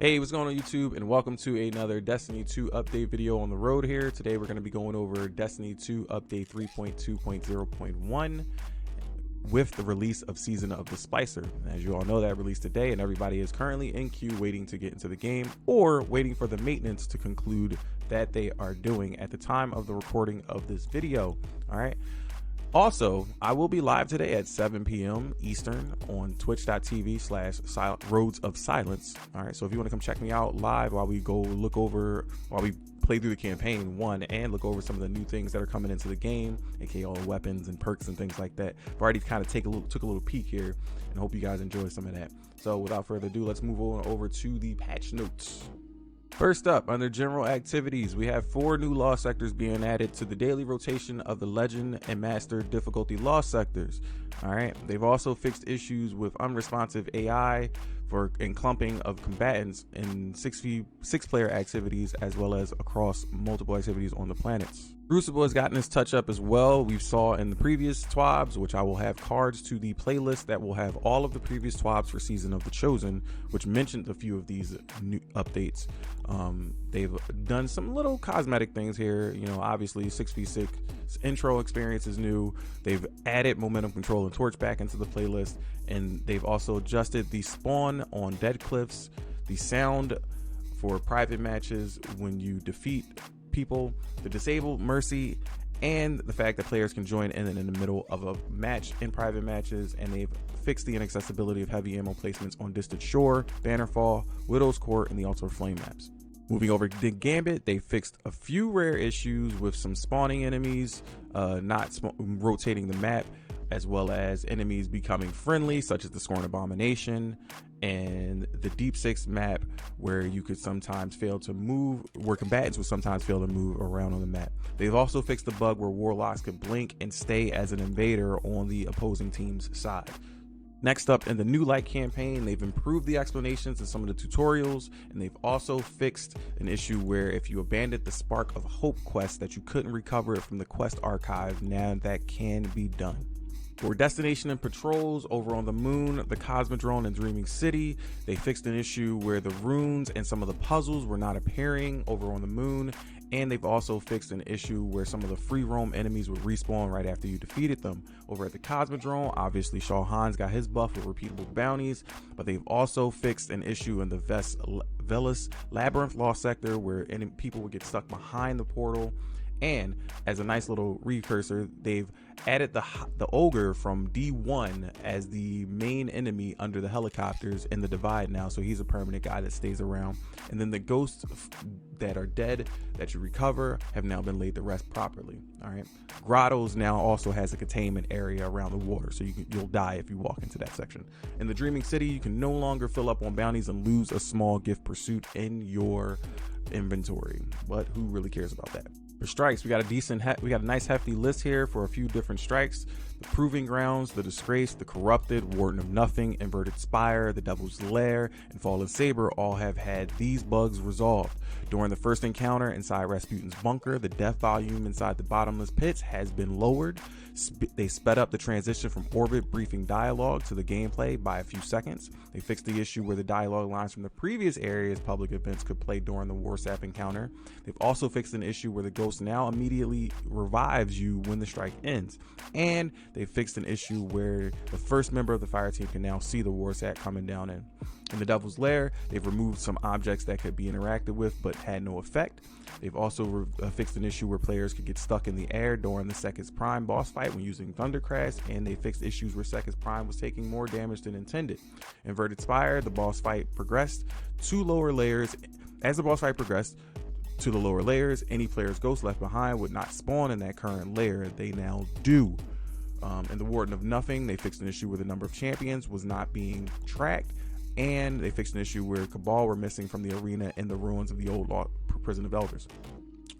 Hey, what's going on YouTube, and welcome to another Destiny 2 update video on the road here. Today we're going to be going over Destiny 2 update 3.2.0.1 with the release of Season of the Splicer. As you all know, that released today, and everybody is currently in queue waiting to get into the game or waiting for the maintenance to conclude that they are doing at the time of the recording of this video. All right. Also, I will be live today at 7 p.m. Eastern on twitch.tv/Roads of Silence. All right, so if you want to come check me out live while we play through the campaign one and look over some of the new things that are coming into the game, aka all the weapons and perks and things like that. I've already kind of took a little peek here, and hope you guys enjoy some of that. So without further ado, let's move on over to the patch notes. First up, under general activities, we have 4 new lost sectors being added to the daily rotation of the Legend and Master difficulty lost sectors. All right, they've also fixed issues with unresponsive AI and clumping of combatants in 6-player activities, as well as across multiple activities on the planets. Crucible has gotten its touch up as well. We saw in the previous TWABs, which I will have cards to the playlist that will have all of the previous TWABs for Season of the Chosen, which mentioned a few of these new updates. They've done some little cosmetic things here. You know, obviously 6v6 intro experience is new. They've added momentum control and torch back into the playlist, and they've also adjusted the spawn on dead cliffs, the sound for private matches when you defeat people, the disabled mercy, and the fact that players can join in the middle of a match in private matches. And they've fixed the inaccessibility of heavy ammo placements on Distant Shore, Bannerfall, Widow's Court, and the Altar of Flame maps. Moving over to Gambit, they fixed a few rare issues with some spawning enemies not rotating the map, as well as enemies becoming friendly, such as the Scorn Abomination and the Deep Six map, where you could sometimes fail to move, where combatants would sometimes fail to move around on the map. They've also fixed the bug where warlocks could blink and stay as an invader on the opposing team's side. Next up, in the New Light campaign, they've improved the explanations in some of the tutorials, and they've also fixed an issue where if you abandoned the Spark of Hope quest, that you couldn't recover it from the quest archive. Now that can be done. For destination and patrols over on the moon, the Cosmodrome, and Dreaming City, they fixed an issue where the runes and some of the puzzles were not appearing over on the moon, and they've also fixed an issue where some of the free roam enemies would respawn right after you defeated them. Over at the Cosmodrome, obviously Shaw Hans got his buff with repeatable bounties, but they've also fixed an issue in the Velis Labyrinth Lost Sector where people would get stuck behind the portal. And as a nice little recursor, they've added the ogre from D1 as the main enemy under the helicopters in the Divide now, so he's a permanent guy that stays around. And then the ghosts that are dead that you recover have now been laid to rest properly. All right, Grottos now also has a containment area around the water, so you'll die if you walk into that section. In the Dreaming City, you can no longer fill up on bounties and lose a small gift pursuit in your inventory, but who really cares about that? For strikes, we got a nice hefty list here for a few different strikes. The Proving Grounds, the Disgrace, the Corrupted, Warden of Nothing, Inverted Spire, the Devil's Lair, and Fallen Saber all have had these bugs resolved. During the first encounter inside Rasputin's bunker, the death volume inside the bottomless pits has been lowered. They sped up the transition from orbit briefing dialogue to the gameplay by a few seconds. They fixed the issue where the dialogue lines from the previous area's public events could play during the Warsap encounter. They've also fixed an issue where the ghost now immediately revives you when the strike ends. And they fixed an issue where the first member of the fire team can now see the Warsap coming down in. In the Devil's Lair, they've removed some objects that could be interacted with but had no effect. They've also fixed an issue where players could get stuck in the air during the Sekis Prime boss fight when using Thundercrash, and they fixed issues where Sekis Prime was taking more damage than intended. Inverted Spire, the boss fight progressed to lower layers. As the boss fight progressed to the lower layers, any player's ghost left behind would not spawn in that current layer. They now do. In the Warden of Nothing, they fixed an issue where the number of champions was not being tracked, and they fixed an issue where Cabal were missing from the arena in the ruins of the old Prison of Elders.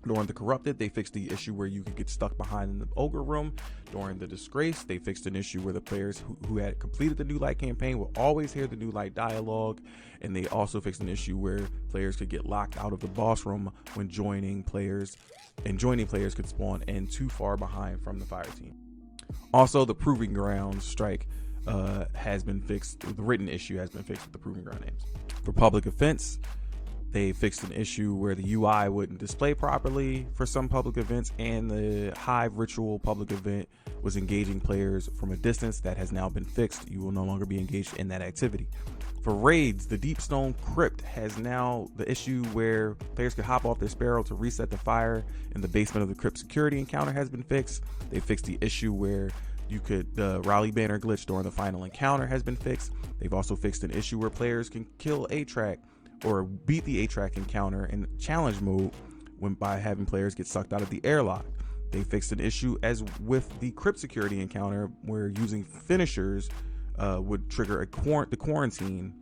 During the Corrupted, they fixed the issue where you could get stuck behind in the Ogre Room. During the Disgrace, they fixed an issue where the players who had completed the New Light campaign will always hear the New Light dialogue. And they also fixed an issue where players could get locked out of the boss room when joining players could spawn in too far behind from the fire team. Also, the Proving Grounds strike has been fixed. The written issue has been fixed with the Proving Ground names. For public events, they fixed an issue where the UI wouldn't display properly for some public events, and the Hive Ritual public event was engaging players from a distance. That has now been fixed. You will no longer be engaged in that activity. For raids, the Deepstone Crypt has now the issue where players could hop off their Sparrow to reset the fire in the basement of the Crypt security encounter has been fixed. They fixed the issue where you could, the Rally Banner glitch during the final encounter has been fixed. They've also fixed an issue where players can kill A-Track or beat the A-Track encounter in challenge mode by having players get sucked out of the airlock. They fixed an issue as with the Crypt security encounter where using finishers would trigger the quarantine.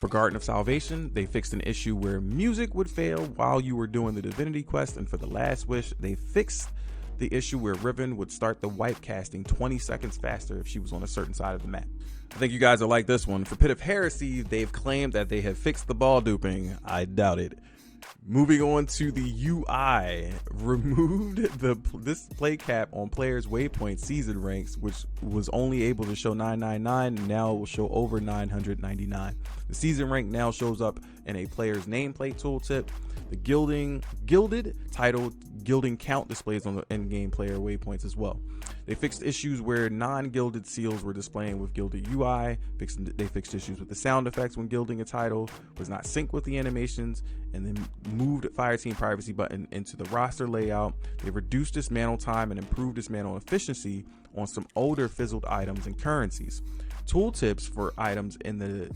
For Garden of Salvation, they fixed an issue where music would fail while you were doing the Divinity Quest. And for the Last Wish, they fixed the issue where Riven would start the wipe casting 20 seconds faster if she was on a certain side of the map. I think you guys will like this one. For Pit of Heresy, they've claimed that they have fixed the ball duping. I doubt it. Moving on to the UI, removed the display cap on players' waypoint season ranks, which was only able to show 999, and now it will show over 999. The season rank now shows up in a player's nameplate tooltip. The gilded titled gilding count displays on the in-game player waypoints as well. They fixed issues where non-gilded seals were displaying with gilded UI. They fixed issues with the sound effects when gilding a title was not synced with the animations, and then moved Fireteam Privacy button into the roster layout. They reduced dismantle time and improved dismantle efficiency on some older fizzled items and currencies. Tooltips for items in the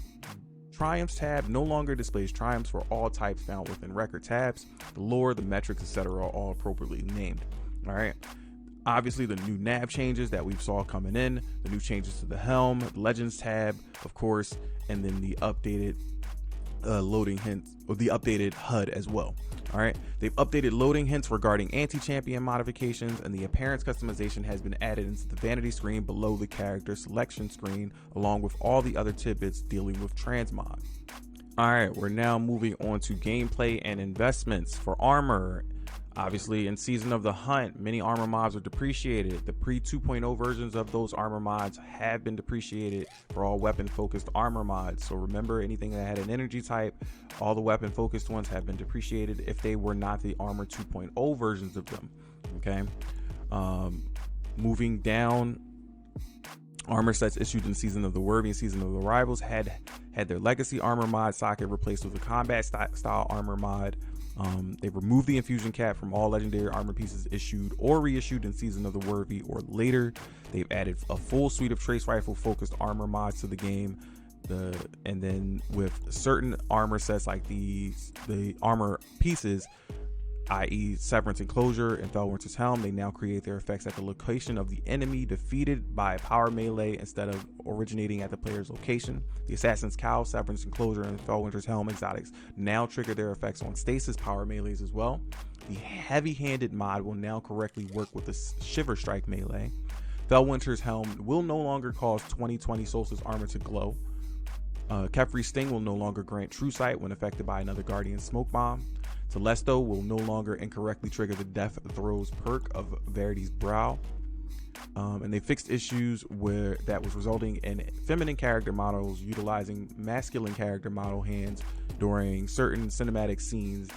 Triumphs tab no longer displays triumphs for all types found within record tabs. The lore, the metrics, etc. are all appropriately named. All right. Obviously, the new nav changes that we saw coming in, the new changes to the helm, Legends tab, of course, and then the updated loading hints, or the updated HUD as well. All right, they've updated loading hints regarding anti-champion modifications, and the appearance customization has been added into the vanity screen below the character selection screen, along with all the other tidbits dealing with transmog. All right, we're now moving on to gameplay and investments. For armor, obviously in Season of the Hunt, many armor mods are depreciated. The pre 2.0 versions of those armor mods have been depreciated for all weapon focused armor mods. So remember, anything that had an energy type, all the weapon focused ones have been depreciated if they were not the armor 2.0 versions of them. Okay. Moving down, armor sets issued in Season of the Worthy and Season of the Rivals had their legacy armor mod socket replaced with a combat style armor mod. They removed the infusion cap from all legendary armor pieces issued or reissued in Season of the Worthy or later. They've added a full suite of trace rifle focused armor mods to the game. And then with certain armor sets like the armor pieces, i.e. Severance Enclosure and Felwinter's Helm, they now create their effects at the location of the enemy defeated by power melee instead of originating at the player's location. The Assassin's Cowl, Severance Enclosure, and Felwinter's Helm exotics now trigger their effects on stasis power melees as well. The Heavy-Handed mod will now correctly work with the Shiver Strike melee. Felwinter's Helm will no longer cause 2020 Solstice armor to glow. Kefri's Sting will no longer grant True Sight when affected by another Guardian Smoke Bomb. Telesto will no longer incorrectly trigger the Death Throes perk of Verity's Brow. And they fixed issues that was resulting in feminine character models utilizing masculine character model hands during certain cinematic scenes,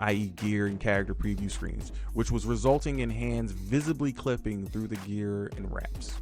i.e. gear and character preview screens, which was resulting in hands visibly clipping through the gear and wraps.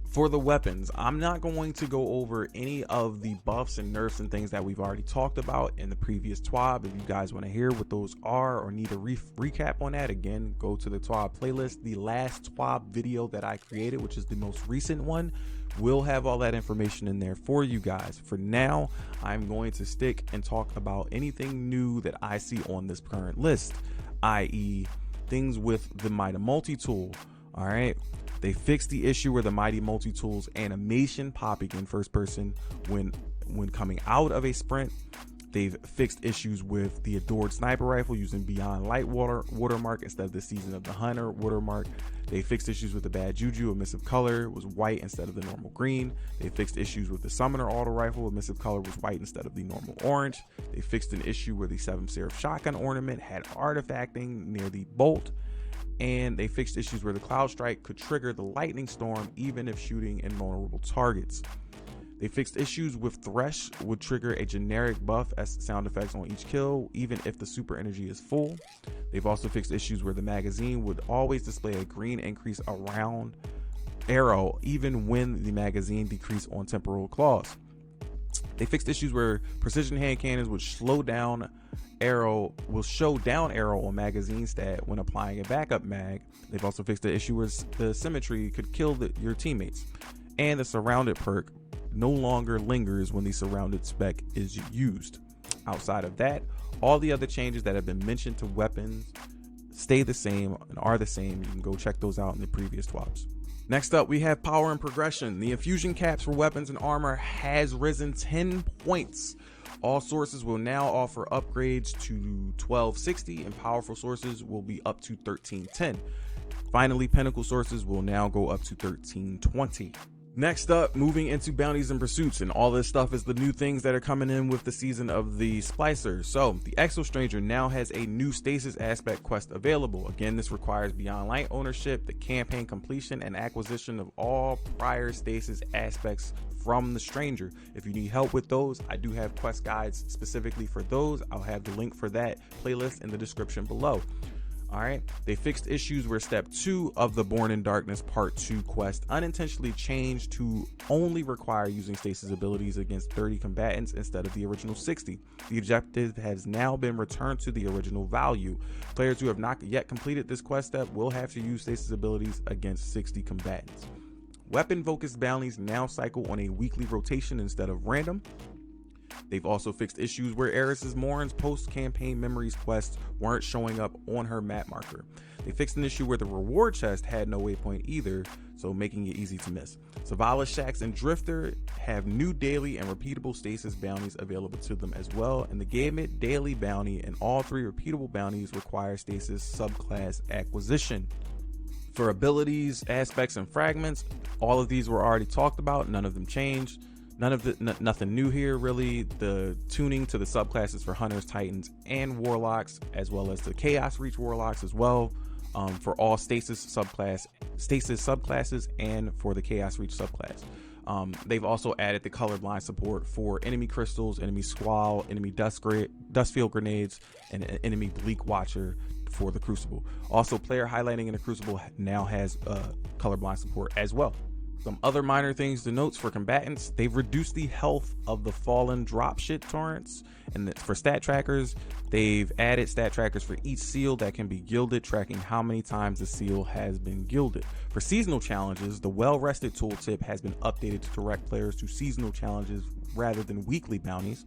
For the weapons, I'm not going to go over any of the buffs and nerfs and things that we've already talked about in the previous TWAB. If you guys want to hear what those are or need a recap on that, again, go to the TWAB playlist. The last TWAB video that I created, which is the most recent one, will have all that information in there for you guys. For now, I'm going to stick and talk about anything new that I see on this current list, i.e. things with the Mighty Multi-Tool. All right. They fixed the issue where the Mighty Multi-Tool's animation popping in first person when coming out of a sprint. They've fixed issues with the Adored Sniper Rifle using Beyond Light watermark instead of the Season of the Hunter watermark. They fixed issues with the Bad Juju. Emissive color was white instead of the normal green. They fixed issues with the Summoner Auto Rifle. Emissive color was white instead of the normal orange. They fixed an issue where the 7 Seraph Shotgun ornament had artifacting near the bolt. and they fixed issues where the Cloud Strike could trigger the Lightning Storm even if shooting invulnerable targets. They fixed issues with Thresh would trigger a generic buff as sound effects on each kill, even if the super energy is full. They've also fixed issues where the magazine would always display a green increase around arrow, even when the magazine decreased on temporal claws. They fixed issues where precision hand cannons would slow down arrow, will show down arrow on magazine stat when applying a backup mag. They've also fixed the issue where the symmetry could kill your teammates. And the surrounded perk no longer lingers when the surrounded spec is used. Outside of that, all the other changes that have been mentioned to weapons stay the same and are the same. You can go check those out in the previous swaps. Next up, we have power and progression. The infusion caps for weapons and armor has risen 10 points. All sources will now offer upgrades to 1260 and powerful sources will be up to 1310. Finally, pinnacle sources will now go up to 1320. Next up, moving into Bounties and Pursuits, and all this stuff is the new things that are coming in with the season of the Splicer. So, the Exo Stranger now has a new Stasis Aspect quest available. Again, this requires Beyond Light ownership, the campaign completion, and acquisition of all prior Stasis Aspects from the Stranger. If you need help with those, I do have quest guides specifically for those. I'll have the link for that playlist in the description below. Alright, they fixed issues where step 2 of the Born in Darkness part 2 quest unintentionally changed to only require using stasis abilities against 30 combatants instead of the original 60. The objective has now been returned to the original value. Players who have not yet completed this quest step will have to use stasis abilities against 60 combatants. Weapon focused bounties now cycle on a weekly rotation instead of random. They've also fixed issues where Eris's Morin's post-campaign memories quests weren't showing up on her map marker. They fixed an issue where the reward chest had no waypoint either, so making it easy to miss. Zavala, Shax, and Drifter have new daily and repeatable stasis bounties available to them as well, and the Gambit daily bounty and all 3 repeatable bounties require stasis subclass acquisition. For abilities, aspects, and fragments, all of these were already talked about, none of them changed. Nothing new here really. The tuning to the subclasses for Hunters, Titans, and Warlocks, as well as the Chaos Reach Warlocks as well, for all stasis subclasses and for the Chaos Reach subclass. They've also added the colorblind support for enemy crystals, enemy squall, enemy dustfield grenades, and enemy bleak watcher for the Crucible. Also, player highlighting in the Crucible now has colorblind support as well. Some other minor things to note for combatants: they've reduced the health of the fallen dropship torrents, and for stat trackers, they've added stat trackers for each seal that can be gilded, tracking how many times the seal has been gilded. For seasonal challenges, the well-rested tooltip has been updated to direct players to seasonal challenges rather than weekly bounties.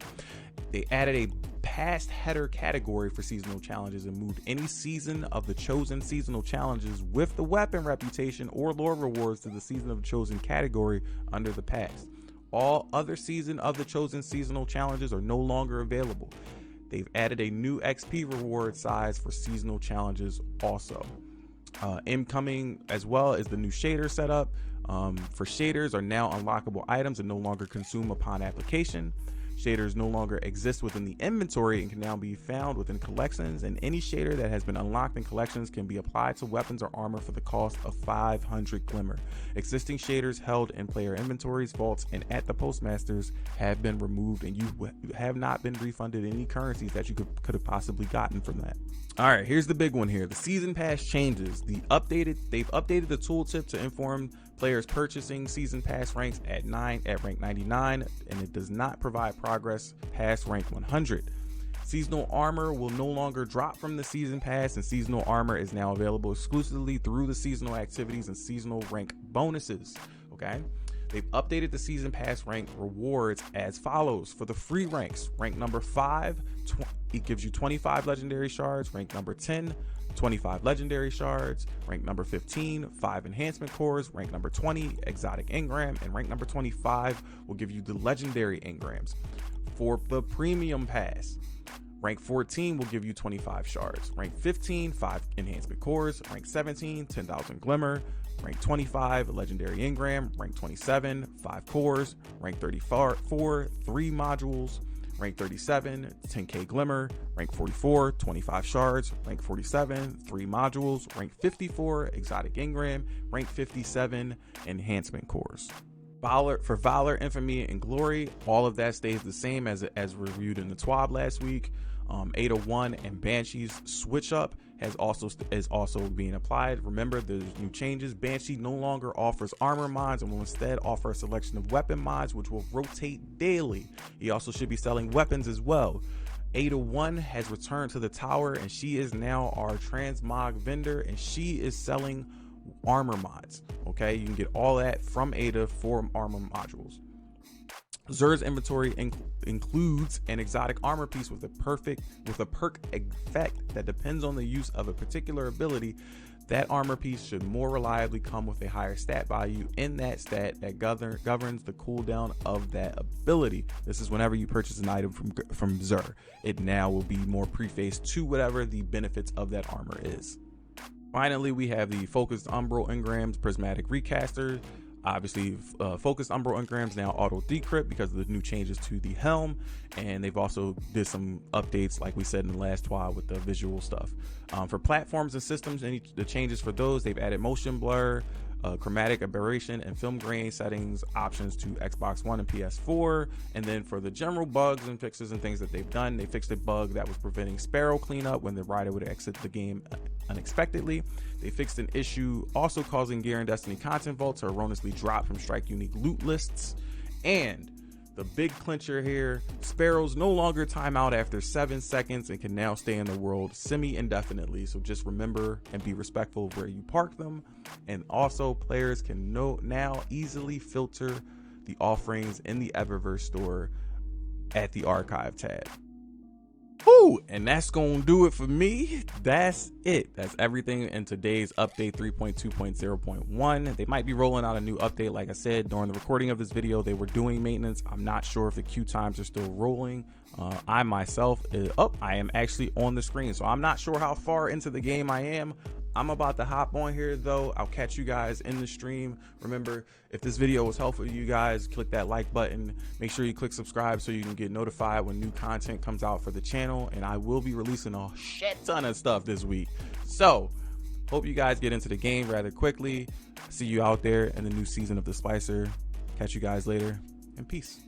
They added a past header category for seasonal challenges and moved any season of the chosen seasonal challenges with the weapon reputation or lore rewards to the season of the chosen category under the past. All other season of the chosen seasonal challenges are no longer available. They've added a new XP reward size for seasonal challenges also. Incoming as well is the new shader setup. For shaders are now unlockable items and no longer consume upon application. Shaders no longer exist within the inventory and can now be found within collections, and any shader that has been unlocked in collections can be applied to weapons or armor for the cost of 500 glimmer. Existing shaders held in player inventories, vaults, and at the postmasters have been removed, and you have not been refunded any currencies that you could have possibly gotten from that. All right, here's the big one here. The season pass changes. They've updated the tooltip to inform players purchasing season pass ranks at rank 99, and it does not provide progress past rank 100. Seasonal armor will no longer drop from the season pass, and seasonal armor is now available exclusively through the seasonal activities and seasonal rank bonuses. Okay, they've updated the season pass rank rewards as follows. For the free ranks, rank number 5, it gives you 25 legendary shards. Rank number 10, 25 legendary shards. Rank number 15, 5 enhancement cores. Rank number 20, exotic engram, and rank number 25 will give you the legendary engrams. For the premium pass, rank 14 will give you 25 shards. Rank 15, 5 enhancement cores. Rank 17, 10,000 glimmer. Rank 25, legendary engram. Rank 27, 5 cores. Rank 34, 3 modules. rank 37, 10k glimmer, rank 44, 25 shards, rank 47, 3 modules, rank 54, exotic engram, rank 57, enhancement cores. For Valor, Infamy, and Glory, all of that stays the same as reviewed in the TWAB last week. 801 and Banshee's switch up is also being applied. Remember, there's new changes. Banshee no longer offers armor mods and will instead offer a selection of weapon mods, which will rotate daily. He also should be selling weapons as well. 801 has returned to the tower, and she is now our transmog vendor, and she is selling armor mods. Okay, you can get all that from Ada for armor modules. Xur's inventory includes an exotic armor piece with a perk effect that depends on the use of a particular ability. That armor piece should more reliably come with a higher stat value in that stat that governs the cooldown of that ability. This is whenever you purchase an item from Xur. It now will be more prefaced to whatever the benefits of that armor is. Finally, we have the focused Umbral engrams prismatic recaster. Obviously, focused Umbral engrams now auto decrypt because of the new changes to the helm, and they've also did some updates like we said in the last TWAB with the visual stuff. For platforms and systems, the changes for those, they've added motion blur, chromatic aberration, and film grain settings options to Xbox One and PS4. And then for the general bugs and fixes and things that they've done, they fixed a bug that was preventing Sparrow cleanup when the rider would exit the game unexpectedly. They fixed an issue also causing Gear and Destiny content vaults to erroneously drop from Strike unique loot lists. And the big clincher here, Sparrows no longer time out after 7 seconds and can now stay in the world semi-indefinitely. So just remember and be respectful of where you park them. And also, players can now easily filter the offerings in the Eververse store at the archive tab. Woo! And that's gonna do it for me. That's it. That's everything in today's update 3.2.0.1. They might be rolling out a new update. Like I said, during the recording of this video, they were doing maintenance. I'm not sure if the queue times are still rolling. I myself, I am actually on the screen, so I'm not sure how far into the game I am. I'm about to hop on here though. I'll catch you guys in the stream. Remember, if this video was helpful to you guys, click that like button. Make sure you click subscribe so you can get notified when new content comes out for the channel. And I will be releasing a shit ton of stuff this week. So hope you guys get into the game rather quickly. See you out there in the new season of the Splicer. Catch you guys later, and peace.